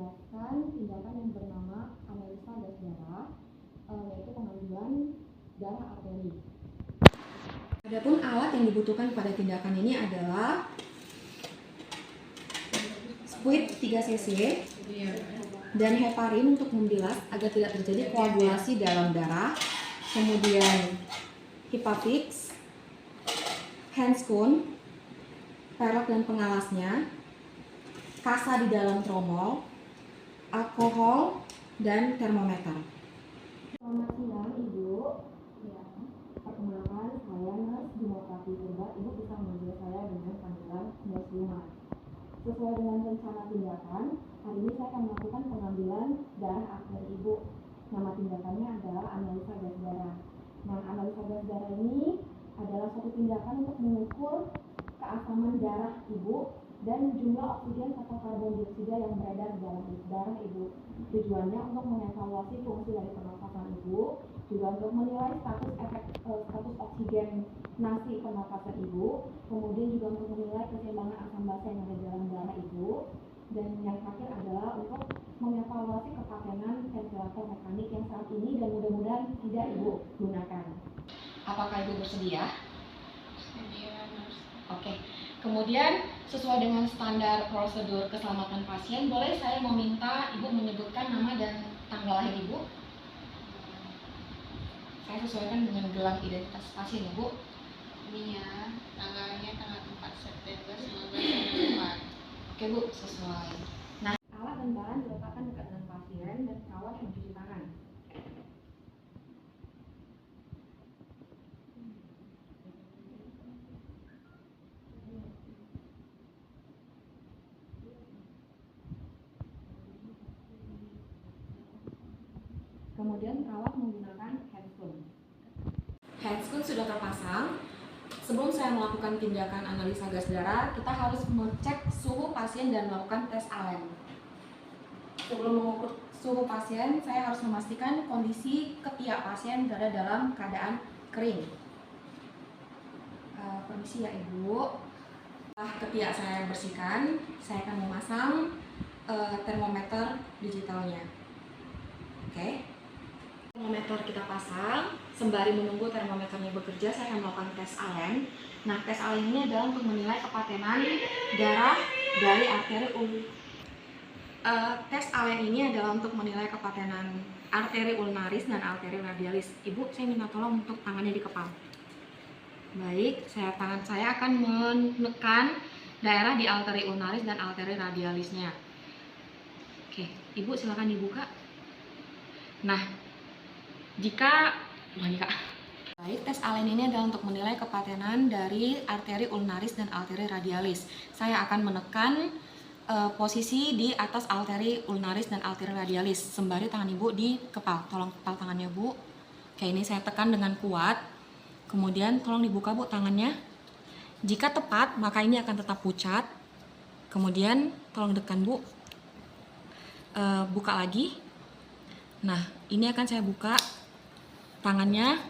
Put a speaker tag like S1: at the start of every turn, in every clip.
S1: menjelaskan tindakan yang bernama analisa gas darah, yaitu pengambilan darah arteri. Adapun alat yang dibutuhkan pada tindakan ini adalah squid 3 cc dan heparin untuk membilas agar tidak terjadi koagulasi dalam darah, kemudian Hipafix, handscone, perak dan pengalasnya, kasa di dalam tromol, alkohol, dan termometer. Selamat siang Ibu. Ya, perkenalkan saya Nurse Dimokrati Purba. Ibu bisa memanggil saya dengan panggilan Nurse Luma. Sesuai dengan rencana tindakan, hari ini saya akan melakukan pengambilan darah arteri Ibu. Nama tindakannya adalah analisa gas darah. Nah, analisa gas darah ini adalah suatu tindakan untuk mengukur keasaman darah Ibu dan jumlah oksigen atau karbon dioksida yang beredar di dalam darah Ibu. Tujuannya untuk mengevaluasi fungsi dari pernafasan Ibu, juga untuk menilai status oksigen nasi pernafasan Ibu, kemudian juga untuk menilai keseimbangan asam basa yang ada di dalam darah Ibu, dan yang terakhir adalah untuk mengevaluasi kepatenan ventilator mekanik yang saat ini dan mudah-mudahan tidak Ibu gunakan. Apakah Ibu bersedia?
S2: Bersedia, Nurse.
S1: Oke. Kemudian sesuai dengan standar prosedur keselamatan pasien, boleh saya meminta Ibu menyebutkan nama dan tanggal lahir Ibu? Saya sesuaikan dengan gelang identitas pasien Ibu.
S2: Mia, tanggalnya tanggal 4 September 1994.
S1: Oke Bu, sesuai. Nah, alat dan bahan diletakkan dekat dengan pasien dan perawat mencuci tangan. Kemudian perawat menggunakan handscone. Handscone sudah terpasang. Sebelum saya melakukan tindakan analisa gas darah, kita harus mengecek suhu pasien dan melakukan tes Allen. Sebelum mengukur suhu pasien, saya harus memastikan kondisi ketiak pasien berada dalam keadaan kering. Permisi ya Ibu. Setelah ketiak saya bersihkan, saya akan memasang termometer digitalnya. Oke. Termometer kita pasang, sembari menunggu termometernya bekerja, saya akan melakukan tes Allen. Nah, tes Allen ini adalah untuk menilai kepatenan darah dari arteri tes Allen ini adalah untuk menilai kepatenan arteri ulnaris dan arteri radialis. Ibu, saya minta tolong untuk tangannya dikepal. Baik, tangan saya akan menekan daerah di arteri ulnaris dan arteri radialisnya. Oke, Ibu silakan dibuka. Nah, baik, tes Allen ini adalah untuk menilai kepatenan dari arteri ulnaris dan arteri radialis. Saya akan menekan posisi di atas arteri ulnaris dan arteri radialis sembari tangan Ibu dikepal. Tolong kepal tangannya Bu. Oke, ini saya tekan dengan kuat. Kemudian tolong dibuka Bu tangannya. Jika tepat, maka ini akan tetap pucat. Kemudian tolong tekan Bu. Buka lagi. Nah, ini akan saya buka tangannya.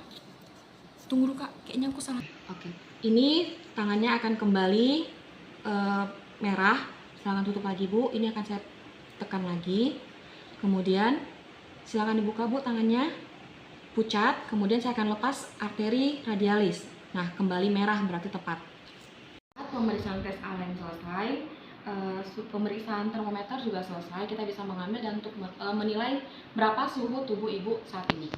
S1: Tunggu dulu Kak, kayaknya aku salah. Oke. Ini tangannya akan kembali merah. Silakan tutup lagi Bu. Ini akan saya tekan lagi. Kemudian silakan dibuka Bu tangannya. Pucat. Kemudian saya akan lepas arteri radialis. Nah, kembali merah berarti tepat. Pemeriksaan tes Allen selesai. Pemeriksaan termometer juga selesai. Kita bisa mengambil dan untuk menilai berapa suhu tubuh Ibu saat ini.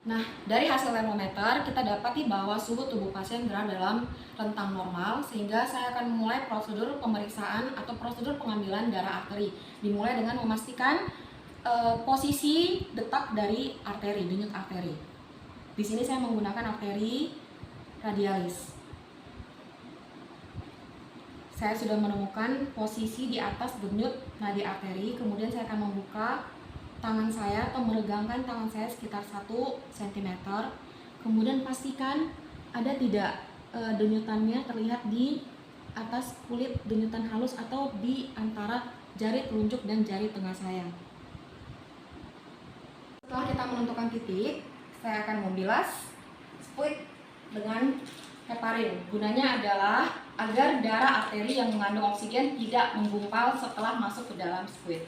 S1: Nah, dari hasil termometer kita dapati bahwa suhu tubuh pasien berada dalam rentang normal, sehingga saya akan memulai prosedur pemeriksaan atau prosedur pengambilan darah arteri. Dimulai dengan memastikan posisi detak dari arteri, denyut arteri. Di sini saya menggunakan arteri radialis. Saya sudah menemukan posisi di atas denyut nadi arteri, kemudian saya akan membuka tangan saya atau meregangkan tangan saya sekitar 1 cm. Kemudian pastikan ada tidak denyutannya terlihat di atas kulit denyutan halus atau di antara jari telunjuk dan jari tengah saya. Setelah kita menentukan titik, saya akan membilas squid dengan heparin. Gunanya adalah agar darah arteri yang mengandung oksigen tidak menggumpal setelah masuk ke dalam squid.